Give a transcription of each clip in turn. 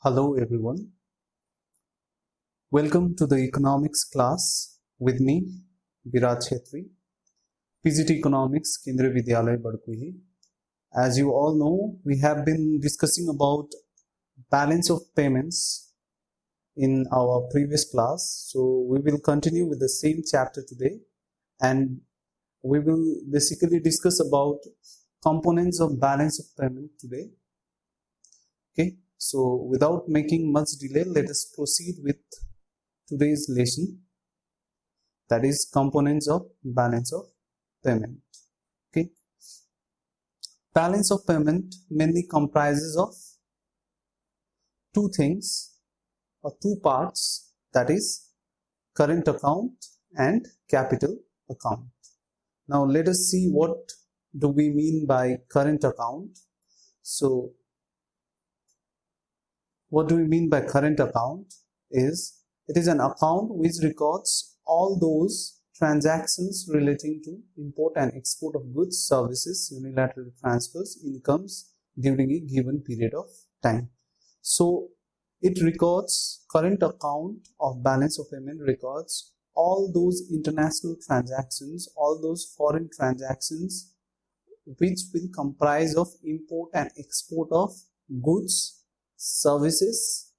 Hello everyone. Welcome to the economics class with me, Virat Chetri, PGT Economics, Kendriya Vidyalaya, Badkuhi. As you all know, we have been discussing about balance of payments in our previous class. So we will continue with the same chapter today, and we will basically discuss about components of balance of payment today. Okay. So without making much delay, let us proceed with today's lesson, that is components of balance of payment. Okay. Balance of payment mainly comprises of two things or two parts, that is current account and capital account. Now let us see what do we mean by current account. So what do we mean by current account is it is an account which records all those transactions relating to import and export of goods, services, unilateral transfers, incomes during a given period of time. So it records, current account of balance of payment records all those international transactions, all those foreign transactions which will comprise of import and export of goods, services,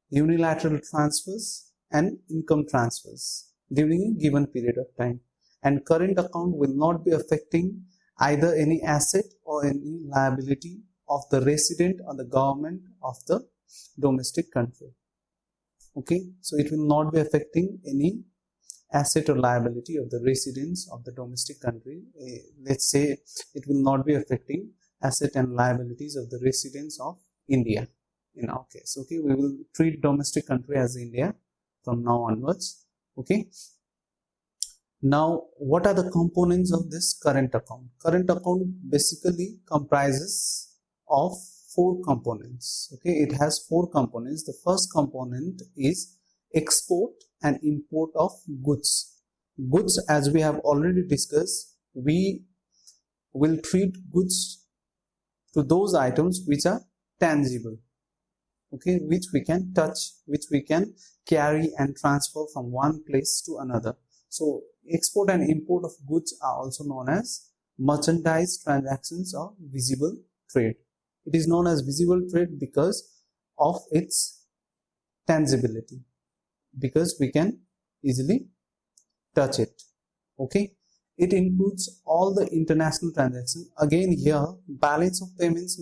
unilateral transfers and income transfers during a given period of time. And current account will not be affecting either any asset or any liability of the resident or the government of the domestic country. Okay, so it will not be affecting any asset or liability of the residents of the domestic country. Let's say it will not be affecting asset and liabilities of the residents of India in our case. Okay, we will treat domestic country as India from now onwards. Okay, now what are the components of this current account? Current account basically comprises of four components. Okay, it has four components. The first component is export and import of goods. Goods, as we have already discussed, we will treat goods to those items which are tangible, okay, which we can touch, which we can carry and transfer from one place to another. So export and import of goods are also known as merchandise transactions or visible trade. It is known as visible trade because of its tangibility, because we can easily touch it. Okay, it includes all the international transactions. Again, here balance of payments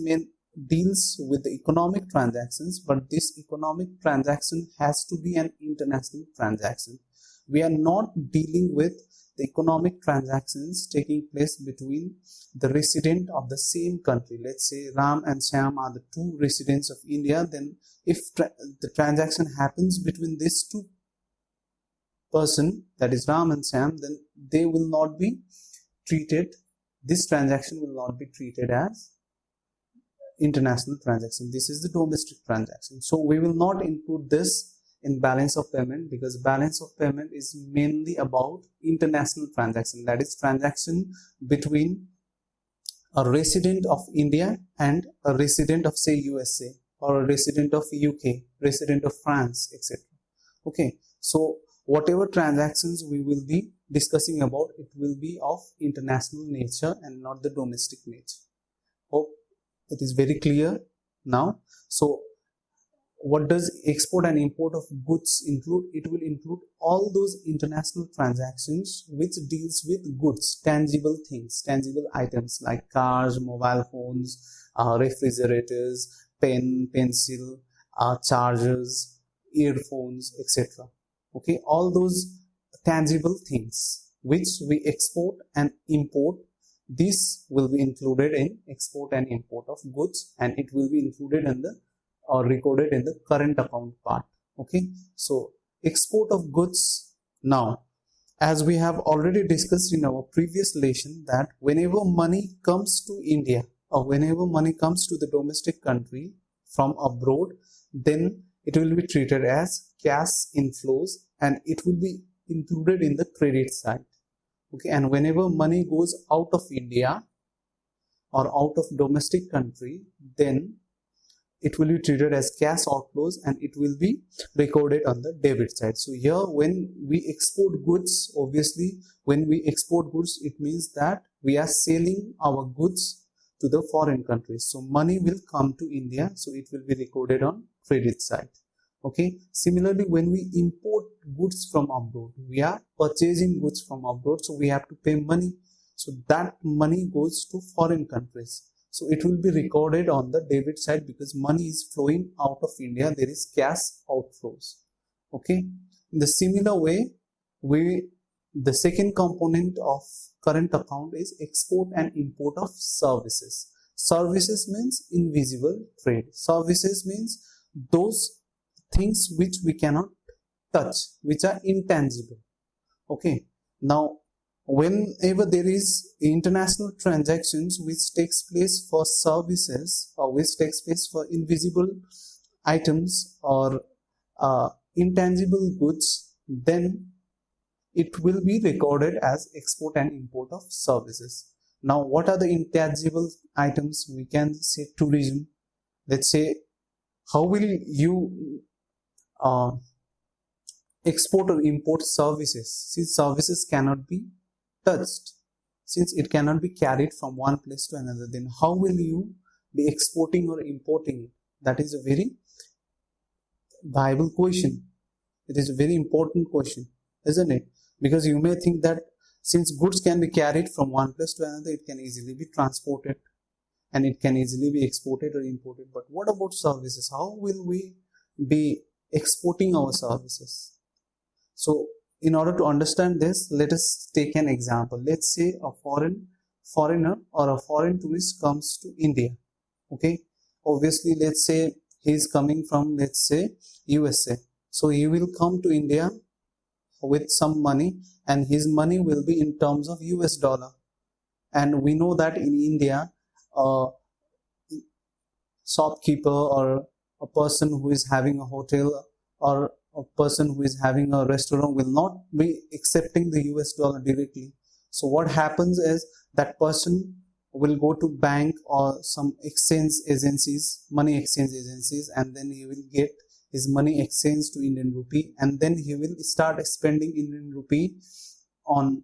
deals with the economic transactions, but this economic transaction has to be an international transaction. We are not dealing with the economic transactions taking place between the resident of the same country. Let's say Ram and Shyam are the two residents of India. Then if the transaction happens between these two person, that is Ram and Shyam, then they will not be treated, this transaction will not be treated as international transaction. This is the domestic transaction. So we will not include this in balance of payment, because balance of payment is mainly about international transaction, that is transaction between a resident of India and a resident of say USA, or a resident of UK, resident of France, etc. Okay, so whatever transactions we will be discussing about, it will be of international nature and not the domestic nature. Hope it is very clear now. So what does export and import of goods include? It will include all those international transactions which deals with goods, tangible things, tangible items like cars, mobile phones, refrigerators, pen, pencil, chargers, earphones, etc. Okay, all those tangible things which we export and import, this will be included in export and import of goods, and it will be included in the or recorded in the current account part. Okay, so export of goods. Now, as we have already discussed in our previous lesson, that whenever money comes to India or whenever money comes to the domestic country from abroad, then it will be treated as cash inflows and it will be included in the credit side. Okay, and whenever money goes out of India or out of domestic country, then it will be treated as cash outflows and it will be recorded on the debit side. So here when we export goods, obviously when we export goods, it means that we are selling our goods to the foreign countries. So money will come to India, so it will be recorded on credit side. Okay. Similarly, when we import goods from abroad, we are purchasing goods from abroad, so we have to pay money. So that money goes to foreign countries. So it will be recorded on the debit side because money is flowing out of India. There is cash outflows. Okay. In the similar way, the second component of current account is export and import of services. Services means invisible trade. Services means those things which we cannot touch, which are intangible. Okay. Now, whenever there is international transactions which takes place for services or which takes place for invisible items or intangible goods, then it will be recorded as export and import of services. Now, what are the intangible items? We can say tourism. Let's say, how will you export or import services? Since services cannot be touched, since it cannot be carried from one place to another, then how will you be exporting or importing it? That is a very viable question. It is a very important question, isn't it? Because you may think that since goods can be carried from one place to another, it can easily be transported and it can easily be exported or imported. But what about services? How will we be exporting our services? So in order to understand this, let us take an example. Let's say a foreigner or a foreign tourist comes to India. Okay. Obviously, let's say he is coming from, let's say, USA. So he will come to India with some money and his money will be in terms of US dollar. And we know that in India, a shopkeeper or a person who is having a hotel or a person who is having a restaurant will not be accepting the US dollar directly. So what happens is that person will go to bank or some exchange agencies, money exchange agencies, and then he will get his money exchanged to Indian rupee, and then he will start spending Indian rupee on,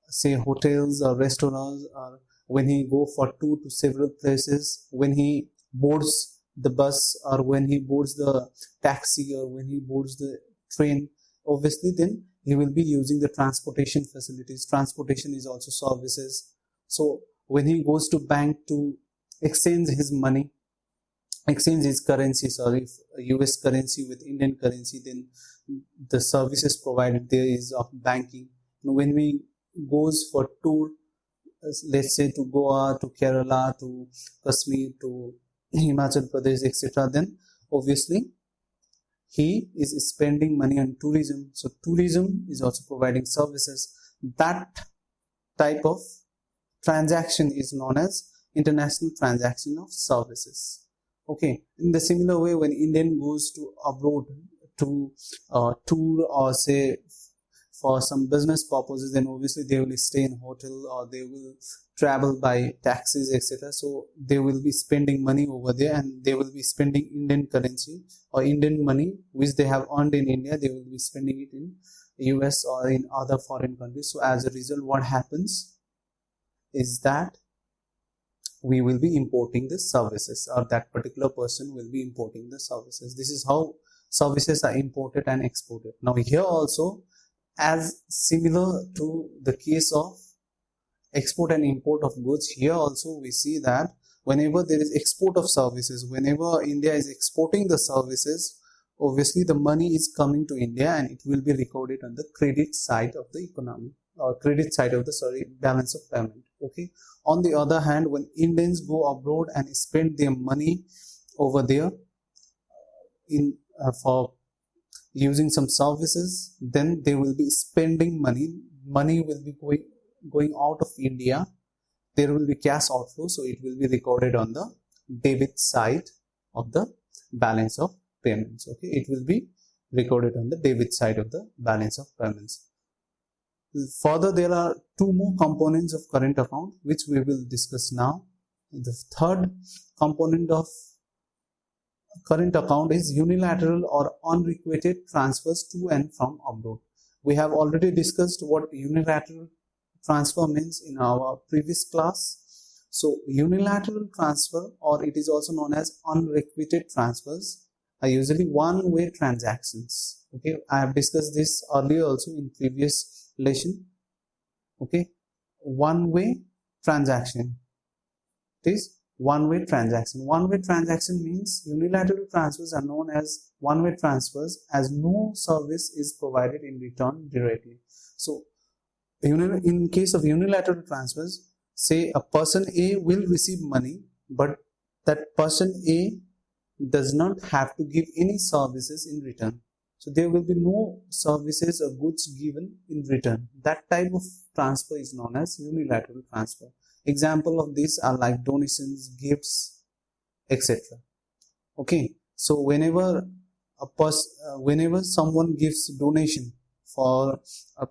say, hotels or restaurants, or when he go for tour to several places, when he boards the bus or when he boards the taxi or when he boards the train, obviously then he will be using the transportation facilities. Transportation is also services. So when he goes to bank to exchange his money, exchange his currency, US currency with Indian currency, then the services provided there is of banking. When we goes for tour, let's say to Goa, to Kerala, to Kashmir, to Himachal Pradesh, etc., then obviously he is spending money on tourism. So tourism is also providing services. That type of transaction is known as international transaction of services. Okay. In the similar way, when Indian goes to abroad to tour or say for some business purposes, then obviously they will stay in hotel or they will travel by taxis, etc. So they will be spending money over there and they will be spending Indian currency or Indian money which they have earned in India. They will be spending it in US or in other foreign countries. So as a result, what happens is that we will be importing the services, or that particular person will be importing the services. This is how services are imported and exported. Now here also, as similar to the case of export and import of goods, here also we see that whenever there is export of services, whenever India is exporting the services, obviously the money is coming to India and it will be recorded on the credit side of the economy, or credit side of the balance of payment. Okay. On the other hand, when Indians go abroad and spend their money over there in for using some services, then they will be spending money. Money will be going out of India. There will be cash outflow, so it will be recorded on the debit side of the balance of payments. Okay, it will be recorded on the debit side of the balance of payments. Further, there are two more components of current account which we will discuss now. The third component of current account is unilateral or unrequited transfers to and from abroad. We have already discussed what unilateral transfer means in our previous class. So unilateral transfer, or it is also known as unrequited transfers, are usually one-way transactions. Okay, I have discussed this earlier also in previous lesson. Okay, one-way transaction. It is one-way transaction. One-way transaction means unilateral transfers are known as one-way transfers as no service is provided in return directly. So in case of unilateral transfers, say a person A will receive money, but that person A does not have to give any services in return. So there will be no services or goods given in return. That type of transfer is known as unilateral transfer. Example of these are like donations, gifts, etc. Okay, so whenever someone gives donation for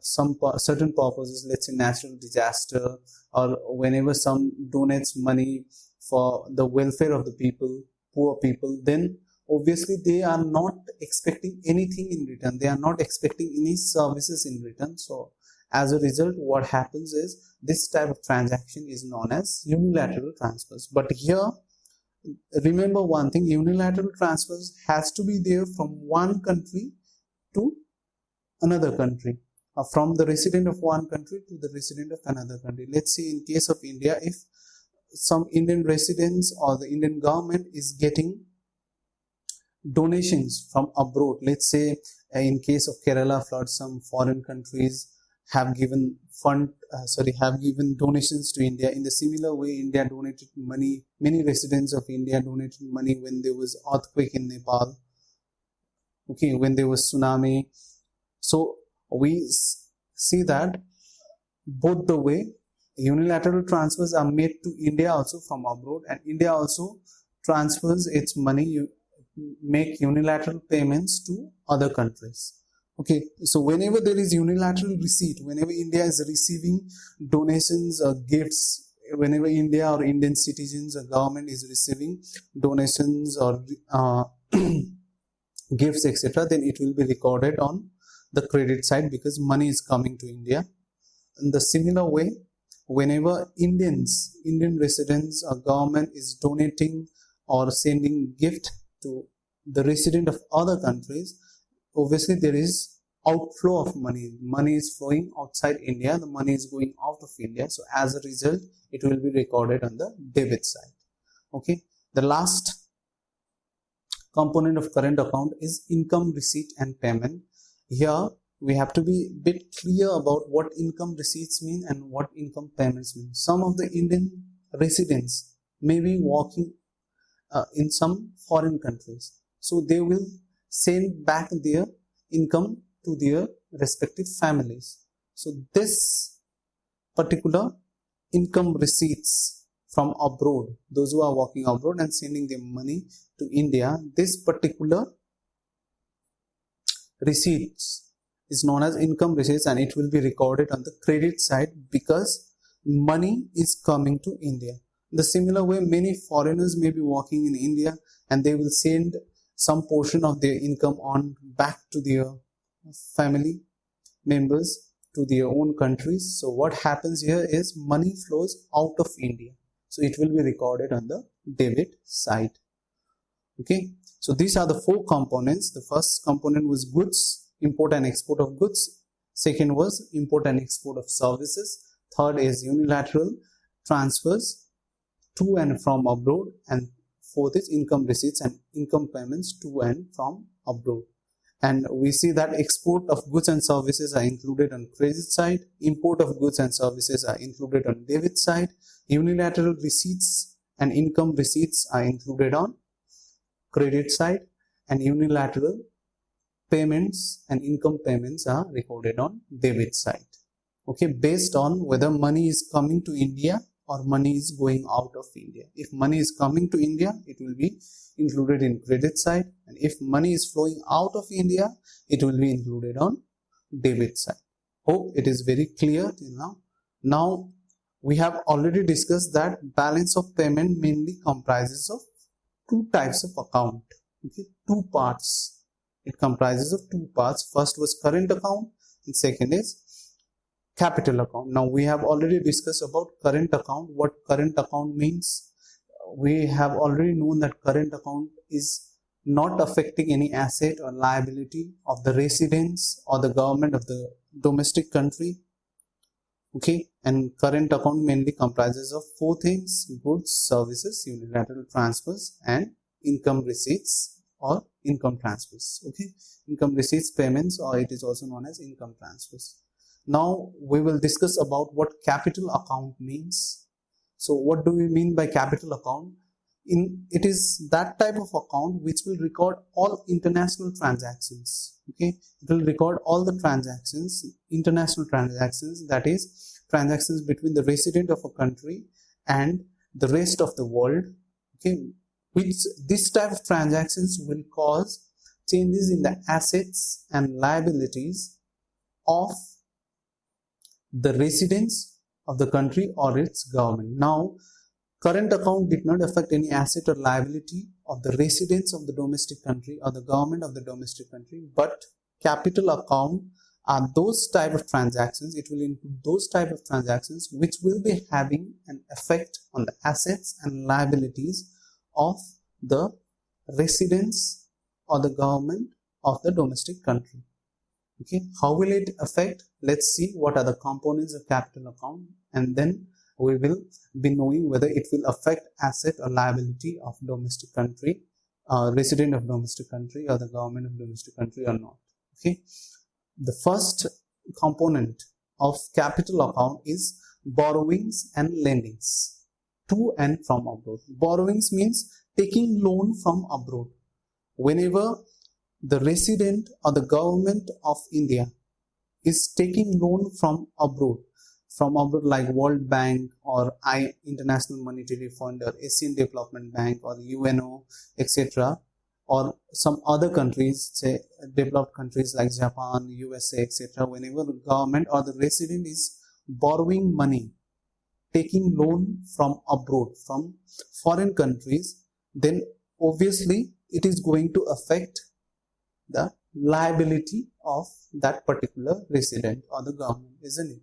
some certain purposes, let's say natural disaster, or whenever some donates money for the welfare of the people, poor people, then obviously they are not expecting anything in return. They are not expecting any services in return. So as a result, what happens is this type of transaction is known as unilateral transfers. But here, remember one thing, unilateral transfers has to be there from one country to another country, or from the resident of one country to the resident of another country. Let's say in case of India, if some Indian residents or the Indian government is getting donations from abroad, let's say in case of Kerala flood, some foreign countries have given donations to India. In the similar way, India donated money. Many residents of India donated money when there was earthquake in Nepal. Okay, when there was tsunami. So we see that both the way unilateral transfers are made to India also from abroad, and India also transfers its money, make unilateral payments to other countries. Okay, so whenever there is unilateral receipt, whenever India is receiving donations or gifts, whenever India or Indian citizens or government is receiving donations or gifts, etc., then it will be recorded on the credit side because money is coming to India. In the similar way, whenever Indian residents or government is donating or sending gift to the resident of other countries, obviously there is outflow of money. Money is flowing outside India, the money is going out of India. So as a result, it will be recorded on the debit side. Okay, the last component of current account is income receipt and payment. Here we have to be a bit clear about what income receipts mean and what income payments mean. Some of the Indian residents may be working in some foreign countries, so they will send back their income to their respective families. So this particular income receipts from abroad, those who are working abroad and sending their money to India, this particular receipts is known as income receipts, and it will be recorded on the credit side because money is coming to India. The similar way, many foreigners may be working in India and they will send some portion of their income on back to their family members, to their own countries. So what happens here is money flows out of India, so it will be recorded on the debit side. Okay, so these are the four components. The first component was goods, import and export of goods. Second was import and export of services. Third is unilateral transfers to and from abroad, and fourth is income receipts and income payments to and from abroad. And we see that export of goods and services are included on credit side, import of goods and services are included on debit side, unilateral receipts and income receipts are included on credit side, and unilateral payments and income payments are recorded on debit side. Okay, based on whether money is coming to India or money is going out of India. If money is coming to India, it will be included in credit side, and if money is flowing out of India, it will be included on debit side. Hope it is very clear till now. Now we have already discussed that balance of payment mainly comprises of two types of account. Okay, two parts. It comprises of two parts. First was current account and second is capital account. Now we have already discussed about current account, what current account means. We have already known that current account is not affecting any asset or liability of the residents or the government of the domestic country. Okay, and current account mainly comprises of four things: goods, services, unilateral transfers, and income receipts or income transfers. Okay, income receipts, payments, or it is also known as income transfers. Now we will discuss about what capital account means. So what do we mean by capital account? It is that type of account which will record all international transactions. Okay, it will record all the transactions, international transactions, that is transactions between the resident of a country and the rest of the world. Okay, which this type of transactions will cause changes in the assets and liabilities of the residents of the country or its government. Now, current account did not affect any asset or liability of the residents of the domestic country or the government of the domestic country, but capital account are those type of transactions, it will include those type of transactions which will be having an effect on the assets and liabilities of the residents or the government of the domestic country. Okay, how will it affect? Let's see what are the components of capital account, and then we will be knowing whether it will affect asset or liability of domestic country, resident of domestic country or the government of domestic country or not. Okay, the first component of capital account is borrowings and lendings to and from abroad. Borrowings means taking loan from abroad. Whenever the resident or the government of India is taking loan from abroad like World Bank or International Monetary Fund or Asian Development Bank or UNO, etc., or some other countries, say developed countries like Japan, USA, etc., whenever the government or the resident is borrowing money, taking loan from abroad, from foreign countries, then obviously it is going to affect the liability of that particular resident or the government, isn't it?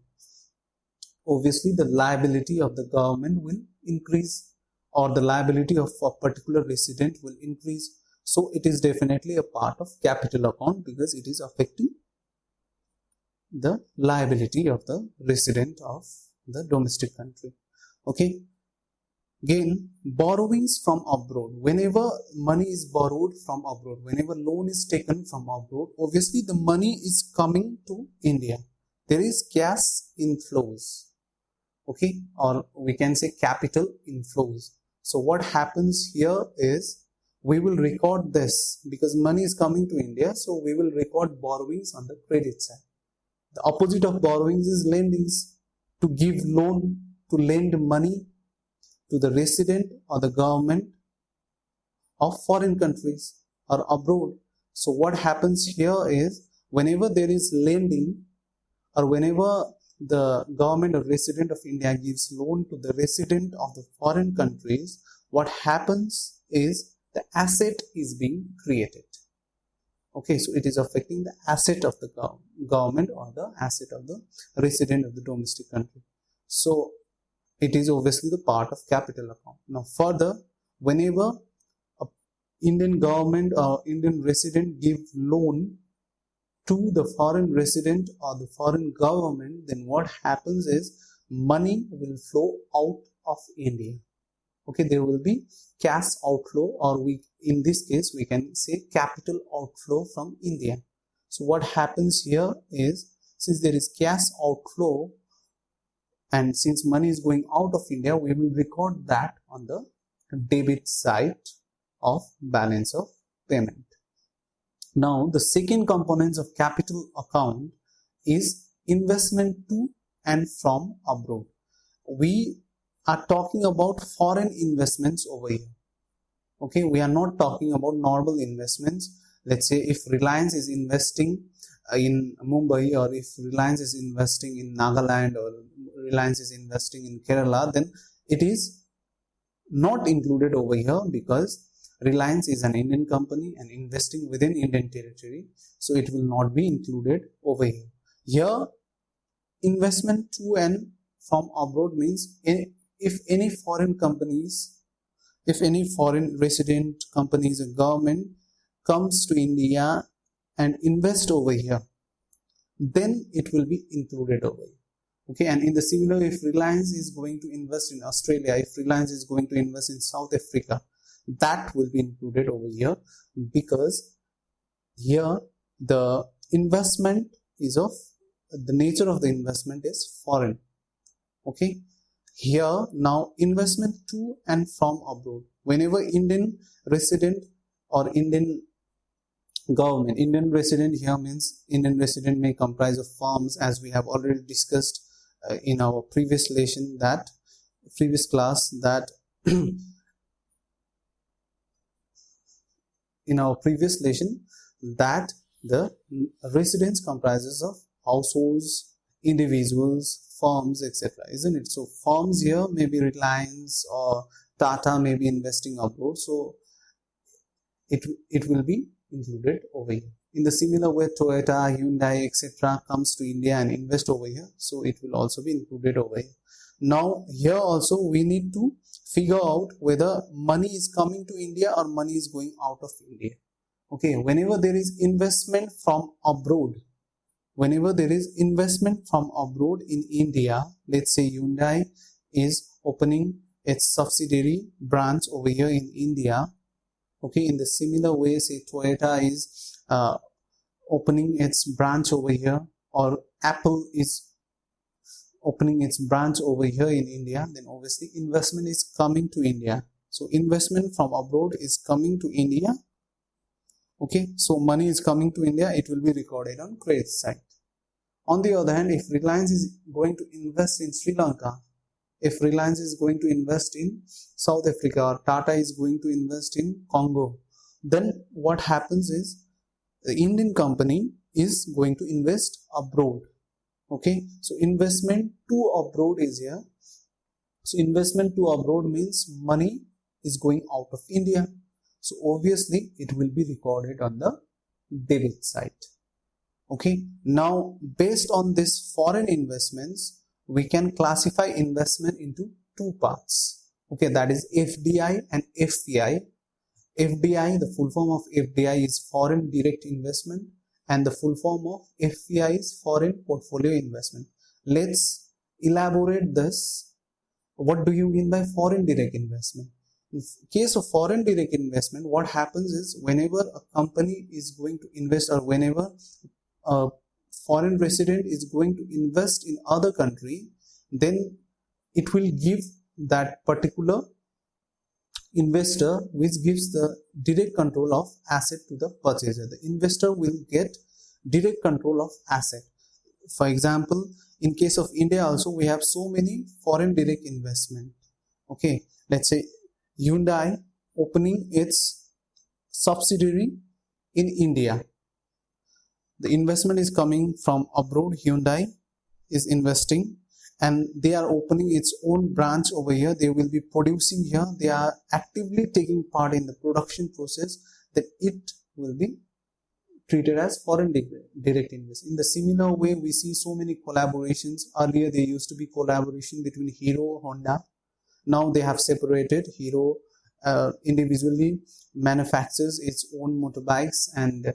Obviously the liability of the government will increase, or the liability of a particular resident will increase. So it is definitely a part of capital account because it is affecting the liability of the resident of the domestic country. Okay, again, borrowings from abroad. Whenever money is borrowed from abroad, whenever loan is taken from abroad, obviously the money is coming to India. There is cash inflows, okay, or we can say capital inflows. So what happens here is we will record this because money is coming to India, so we will record borrowings on the credit side. The opposite of borrowings is lendings, to give loan, to lend money to the resident or the government of foreign countries or abroad. So what happens here is whenever there is lending or whenever the government or resident of India gives loan to the resident of the foreign countries, what happens is the asset is being created. Okay, so it is affecting the asset of the government or the asset of the resident of the domestic country. So it is obviously the part of capital account. Now further, whenever a Indian government or Indian resident give loan to the foreign resident or the foreign government, then what happens is money will flow out of India. Okay, there will be cash outflow, or in this case we can say capital outflow from India. So what happens here is, since there is cash outflow and since money is going out of India, we will record that on the debit side of balance of payment. Now the second component of capital account is investment to and from abroad. We are talking about foreign investments over here. Okay, we are not talking about normal investments. Let's say if Reliance is investing in Mumbai, or if Reliance is investing in Nagaland, or Reliance is investing in Kerala, then it is not included over here because Reliance is an Indian company and investing within Indian territory, so it will not be included over here. Here, investment to and from abroad means if any foreign companies, if any foreign resident companies or government comes to India and invest over here, then it will be included over here. Okay, and in the similar, if Reliance is going to invest in Australia, if Reliance is going to invest in South Africa, that will be included over here, because here the investment is of the nature of the investment is foreign. Okay, here now investment to and from abroad, whenever Indian resident or Indian government, Indian resident here means Indian resident may comprise of firms, as we have already discussed in our previous lesson, that previous class, that in our previous lesson, that the residence comprises of households, individuals, firms, etc., isn't it? So firms here may be Reliance or Tata may be investing abroad, so it will be included over here. In the similar way, Toyota, Hyundai, etc. comes to India and invest over here, so it will also be included over here. Now here also we need to figure out whether money is coming to India or money is going out of India. Okay, whenever there is investment from abroad, whenever there is investment from abroad in India, let's say Hyundai is opening its subsidiary branch over here in India. Okay, in the similar way, say Toyota is opening its branch over here, or Apple is opening its branch over here in India, then obviously investment is coming to India. So investment from abroad is coming to India. Okay, so money is coming to India, it will be recorded on credit side. On the other hand, if Reliance is going to invest in Sri Lanka, if Reliance is going to invest in South Africa, or Tata is going to invest in Congo, then what happens is the Indian company is going to invest abroad. Okay, so investment to abroad is here. So investment to abroad means money is going out of India. So obviously it will be recorded on the debit side. Okay, now based on this foreign investments, we can classify investment into two parts. Okay, that is FDI and FPI. FDI, the full form of FDI is foreign direct investment, and the full form of FPI is foreign portfolio investment. Let's elaborate this. What do you mean by foreign direct investment? In case of foreign direct investment, what happens is whenever a company is going to invest, or whenever a foreign resident is going to invest in other country, then it will give that particular investor, which gives the direct control of asset to the purchaser. The investor will get direct control of asset. For example, in case of India also, we have so many foreign direct investment. Okay, let's say Hyundai opening its subsidiary in India. The investment is coming from abroad. Hyundai is investing and they are opening its own branch over here. They will be producing here. They are actively taking part in the production process. That it will be treated as foreign direct investment. In the similar way, we see so many collaborations. Earlier, there used to be collaboration between Hero, Honda. Now they have separated. Hero individually manufactures its own motorbikes, and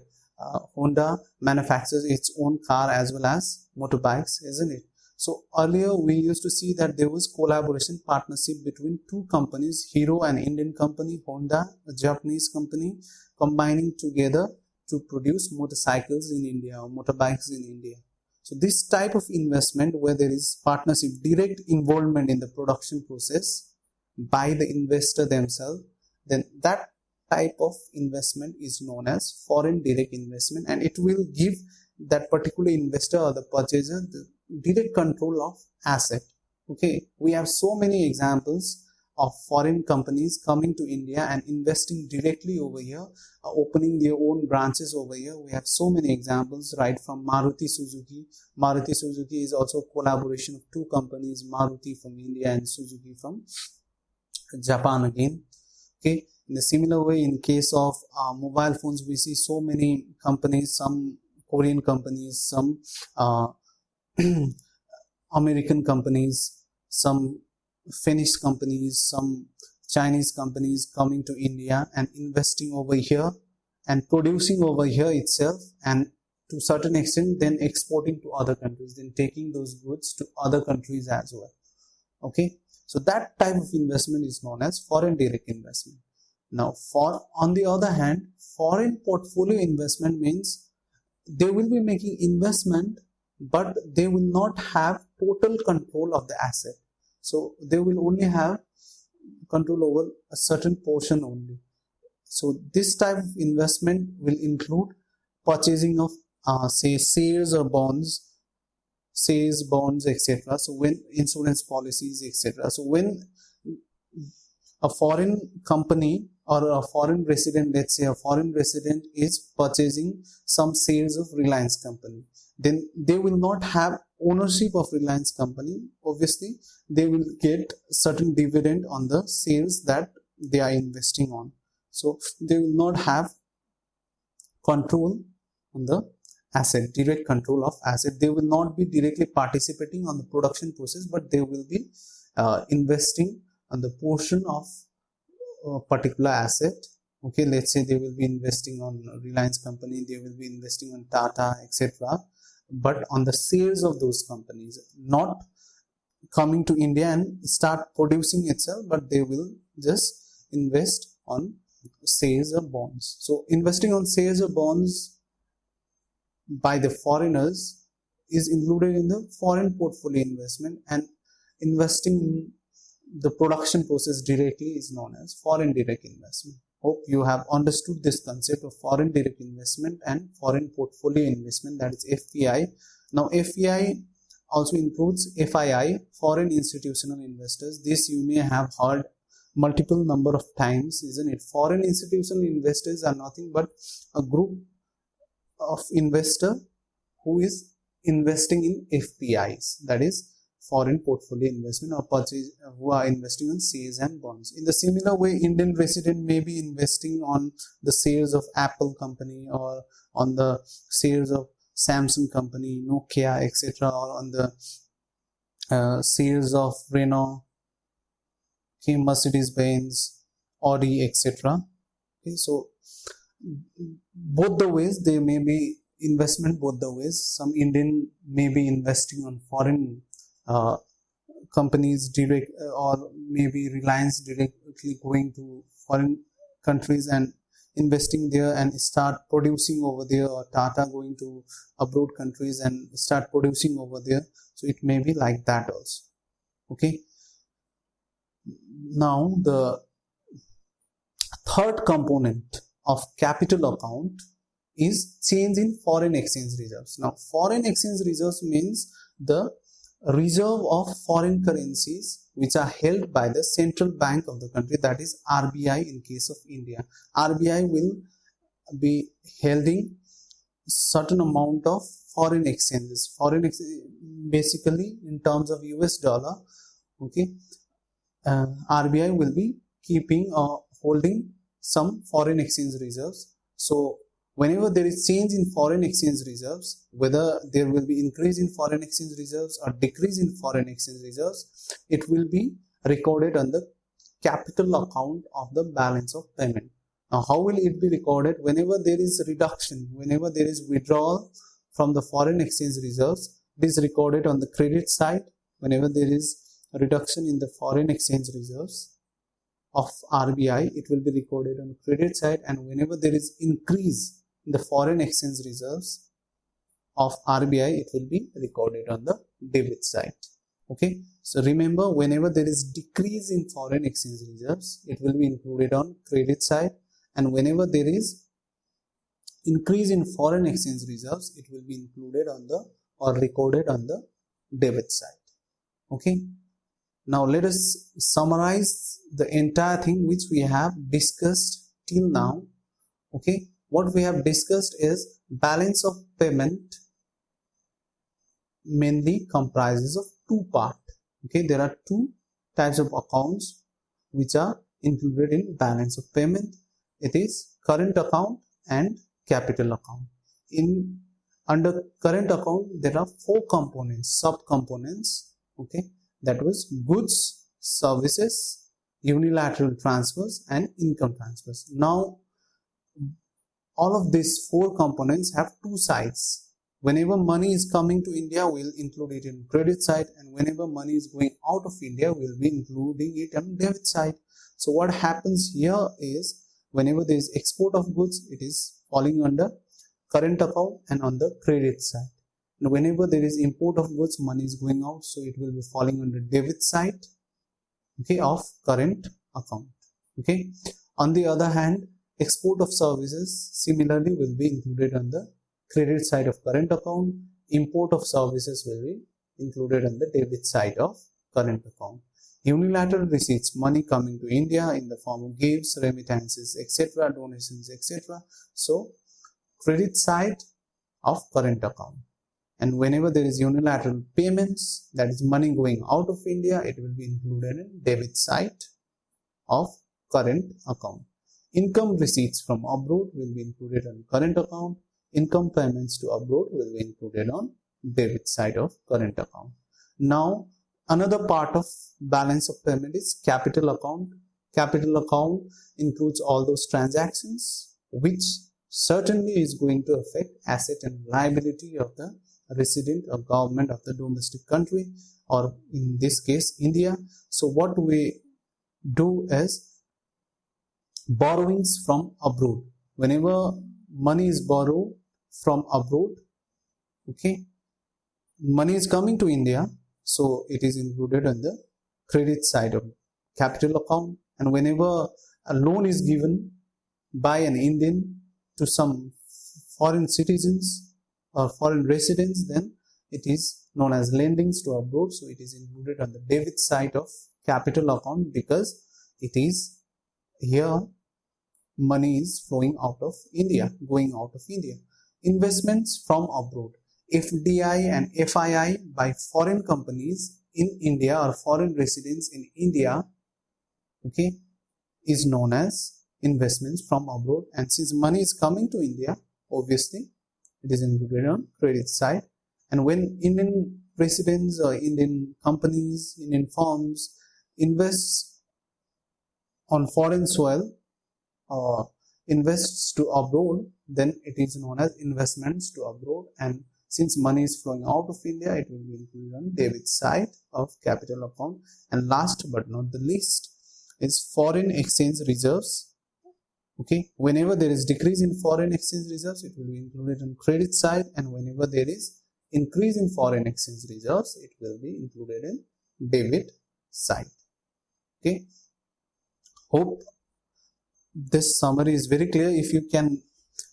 Honda manufactures its own car as well as motorbikes, isn't it? So earlier we used to see that there was collaboration, partnership between two companies, Hero, an Indian company, Honda, a Japanese company, combining together to produce motorcycles in India or motorbikes in India. So this type of investment where there is partnership, direct involvement in the production process by the investor themselves, then that type of investment is known as foreign direct investment, and it will give that particular investor or the purchaser the direct control of asset. Okay, we have so many examples of foreign companies coming to India and investing directly over here, opening their own branches over here. We have so many examples, right from Maruti Suzuki. Maruti Suzuki is also a collaboration of two companies, Maruti from India and Suzuki from Japan again. Okay, In a similar way, in case of mobile phones, we see so many companies, some Korean companies, some American companies, some Finnish companies, some Chinese companies coming to India and investing over here and producing over here itself, and to certain extent then exporting to other countries, then taking those goods to other countries as well. Okay, so that type of investment is known as foreign direct investment. Now, on the other hand, foreign portfolio investment means they will be making investment, but they will not have total control of the asset. So they will only have control over a certain portion only. So this type of investment will include purchasing of say shares or bonds, etc. So when insurance policies, etc. So when a foreign company or a foreign resident, let's say a foreign resident is purchasing some shares of Reliance company, then they will not have ownership of Reliance company. Obviously, they will get certain dividend on the shares that they are investing on. So they will not have control on the asset, direct control of asset. They will not be directly participating on the production process, but they will be investing on the portion of a particular asset. Okay, let's say they will be investing on Reliance company, they will be investing on Tata, etc. But on the shares of those companies, not coming to India and start producing itself, but they will just invest on shares or bonds. So investing on shares or bonds by the foreigners is included in the foreign portfolio investment, and investing in the production process directly is known as foreign direct investment. Hope you have understood this concept of foreign direct investment and foreign portfolio investment, that is FPI. Now FPI also includes FII, foreign institutional investors. This you may have heard multiple number of times, isn't it? Foreign institutional investors are nothing but a group of investor who is investing in FPIs, that is foreign portfolio investment, or purchase, who are investing on shares and bonds. In the similar way, Indian resident may be investing on the shares of Apple company, or on the shares of Samsung company, Nokia, etc., or on the shares of Renault, okay, Mercedes-Benz, Audi, etc. Okay, so both the ways there may be investment, both the ways. Some Indian may be investing on foreign companies direct, or maybe Reliance directly going to foreign countries and investing there and start producing over there, or Tata going to abroad countries and start producing over there. So it may be like that also. Okay, now the third component of capital account is change in foreign exchange reserves. Now foreign exchange reserves means the reserve of foreign currencies which are held by the central bank of the country, that is RBI in case of India. RBI will be holding certain amount of foreign exchanges, basically in terms of US dollar. Okay, RBI will be keeping or holding some foreign exchange reserves. So whenever there is change in foreign exchange reserves, whether there will be increase in foreign exchange reserves or decrease in foreign exchange reserves, it will be recorded on the capital account of the balance of payment. Now how will it be recorded? Whenever there is reduction, whenever there is withdrawal from the foreign exchange reserves, it is recorded on the credit side. Whenever there is a reduction in the foreign exchange reserves of RBI, it will be recorded on credit side, and whenever there is increase in the foreign exchange reserves of RBI, it will be recorded on the debit side. Okay, so remember, whenever there is decrease in foreign exchange reserves, it will be included on credit side, and whenever there is increase in foreign exchange reserves, it will be included on the, or recorded on the debit side. Okay, now let us summarize the entire thing which we have discussed till now. Okay, what we have discussed is balance of payment mainly comprises of two parts. Okay, there are two types of accounts which are included in balance of payment. It is current account and capital account. In under current account, there are four components, sub-components, okay, that was goods, services, unilateral transfers and income transfers. Now, all of these four components have two sides. Whenever money is coming to India, we'll include it in credit side, and whenever money is going out of India, we'll be including it on debit side. So what happens here is, whenever there is export of goods, it is falling under current account and on the credit side. And whenever there is import of goods, money is going out, so it will be falling under debit side, okay, of current account. Okay. On the other hand, export of services similarly will be included on the credit side of current account. Import of services will be included on the debit side of current account. Unilateral receipts, money coming to India in the form of gifts, remittances, etc., donations, etc. So credit side of current account. And whenever there is unilateral payments, that is money going out of India, it will be included in debit side of current account. Income receipts from abroad will be included on current account. Income payments to abroad will be included on debit side of current account. Now, another part of balance of payment is capital account. Capital account includes all those transactions which certainly is going to affect asset and liability of the resident or government of the domestic country, or in this case India. So what we do is borrowings from abroad. Whenever money is borrowed from abroad, okay, money is coming to India, so it is included on the credit side of capital account. And whenever a loan is given by an Indian to some foreign citizens or foreign residents, then it is known as lendings to abroad, so it is included on the debit side of capital account, because it is here money is flowing out of India, going out of India. Investments from abroad, FDI and FII by foreign companies in India or foreign residents in India, okay, is known as investments from abroad. And since money is coming to India, obviously it is included on credit side. And when Indian residents or Indian companies, Indian firms invest on foreign soil or invests to abroad, then it is known as investments to abroad. And since money is flowing out of India, it will be included on debit side of capital account. And last but not the least is foreign exchange reserves. Okay, whenever there is decrease in foreign exchange reserves, it will be included on credit side, and whenever there is increase in foreign exchange reserves, it will be included in debit side. Okay, hope this summary is very clear. If you can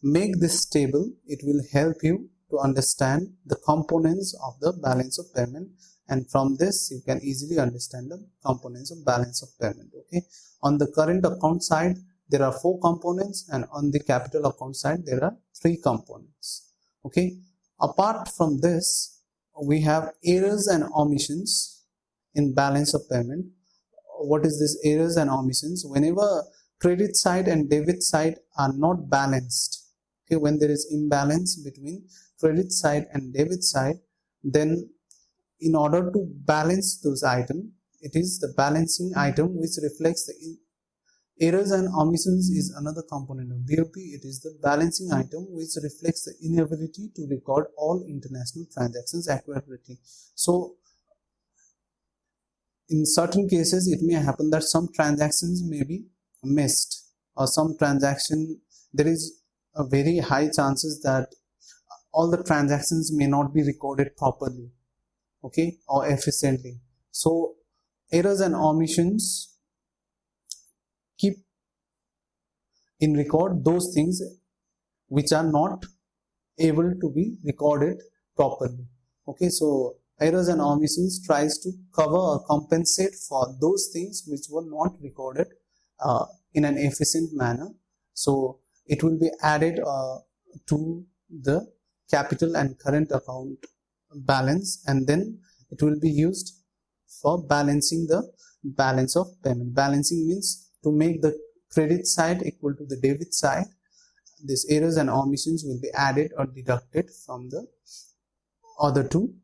make this table, it will help you to understand the components of the balance of payment, and from this you can easily understand the components of balance of payment. Okay, on the current account side there are 4 components, and on the capital account side there are 3 components. Okay, apart from this, we have errors and omissions in balance of payment. What is this errors and omissions? Whenever credit side and debit side are not balanced, okay, when there is imbalance between credit side and debit side, then in order to balance those items, it is the balancing item which reflects the errors and omissions is another component of BOP. It is the balancing item which reflects the inability to record all international transactions accurately. So in certain cases it may happen that some transactions may be missed, or some transaction, there is a very high chances that all the transactions may not be recorded properly, okay, or efficiently. So errors and omissions keep in record those things which are not able to be recorded properly. Okay, so errors and omissions tries to cover or compensate for those things which were not recorded in an efficient manner. So it will be added to the capital and current account balance, and then it will be used for balancing the balance of payment. Balancing means to make the credit side equal to the debit side, these errors and omissions will be added or deducted from the other two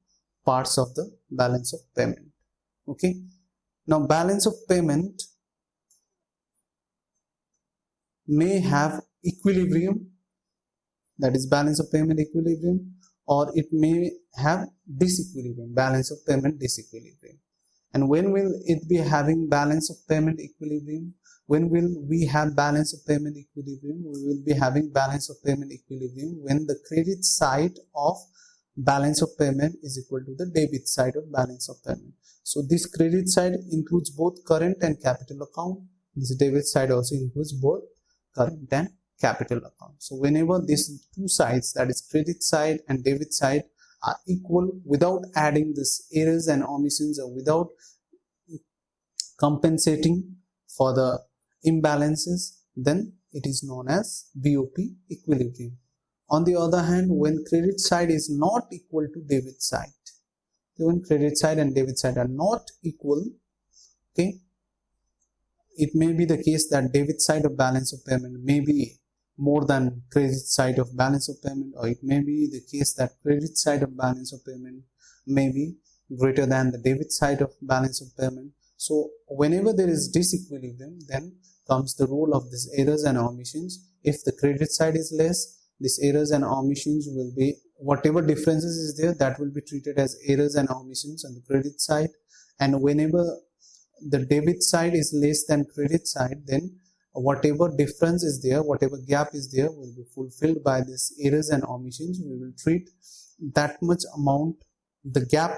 parts of the balance of payment. Okay, now balance of payment may have equilibrium, that is balance of payment equilibrium, or it may have disequilibrium, balance of payment disequilibrium. And when will it be having balance of payment equilibrium? When will we have balance of payment equilibrium? We will be having balance of payment equilibrium when the credit side of balance of payment is equal to the debit side of balance of payment. So this credit side includes both current and capital account. This debit side also includes both current and capital account. So whenever these two sides, that is credit side and debit side, are equal without adding this errors and omissions or without compensating for the imbalances, then it is known as BOP equilibrium. On the other hand, when credit side is not equal to debit side, when credit side and debit side are not equal, okay, it may be the case that debit side of balance of payment may be more than credit side of balance of payment, or it may be the case that credit side of balance of payment may be greater than the debit side of balance of payment. So whenever there is disequilibrium, then comes the role of these errors and omissions. If the credit side is less, these errors and omissions will be, whatever differences is there, that will be treated as errors and omissions on the credit side. And whenever the debit side is less than credit side, then whatever difference is there, whatever gap is there, will be fulfilled by these errors and omissions. We will treat that much amount, the gap,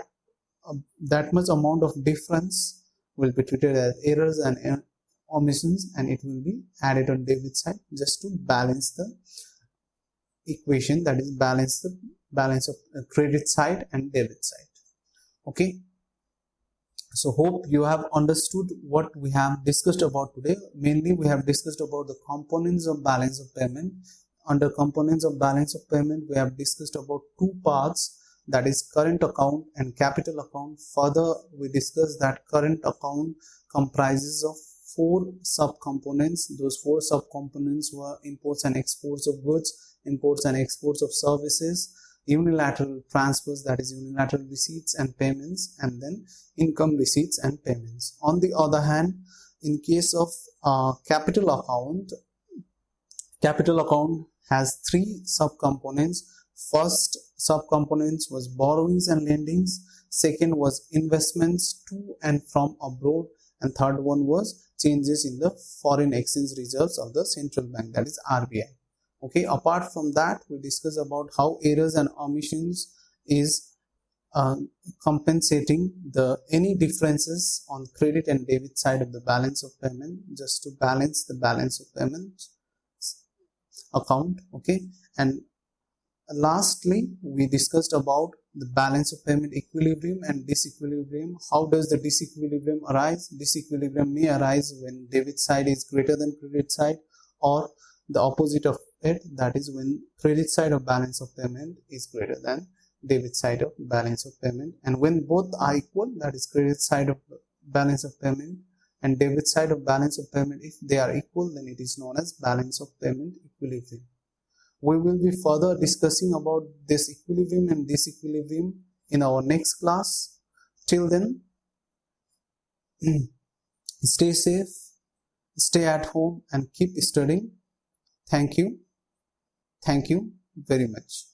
that much amount of difference will be treated as errors and omissions, and it will be added on debit side just to balance the equation, that is balance the balance of credit side and debit side. Okay, so hope you have understood what we have discussed about today. Mainly we have discussed about the components of balance of payment. Under components of balance of payment, we have discussed about two parts, that is current account and capital account. Further, we discussed that current account comprises of 4 subcomponents. Those 4 subcomponents were imports and exports of goods, imports and exports of services, unilateral transfers, that is unilateral receipts and payments, and then income receipts and payments. On the other hand, in case of capital account has 3 subcomponents. First subcomponents was borrowings and lendings, second was investments to and from abroad, and third one was changes in the foreign exchange reserves of the central bank, that is RBI. Okay, apart from that, we discuss about how errors and omissions is compensating the any differences on credit and debit side of the balance of payment, just to balance the balance of payment account. Okay, and lastly, we discussed about the balance of payment equilibrium and disequilibrium. How does the disequilibrium arise? Disequilibrium may arise when debit side is greater than credit side, or the opposite of it, that is when credit side of balance of payment is greater than debit side of balance of payment. And when both are equal, that is credit side of balance of payment and debit side of balance of payment, if they are equal, then it is known as balance of payment equilibrium. We will be further discussing about this equilibrium and disequilibrium in our next class. Till then, stay safe, stay at home, and keep studying. Thank you. Thank you very much.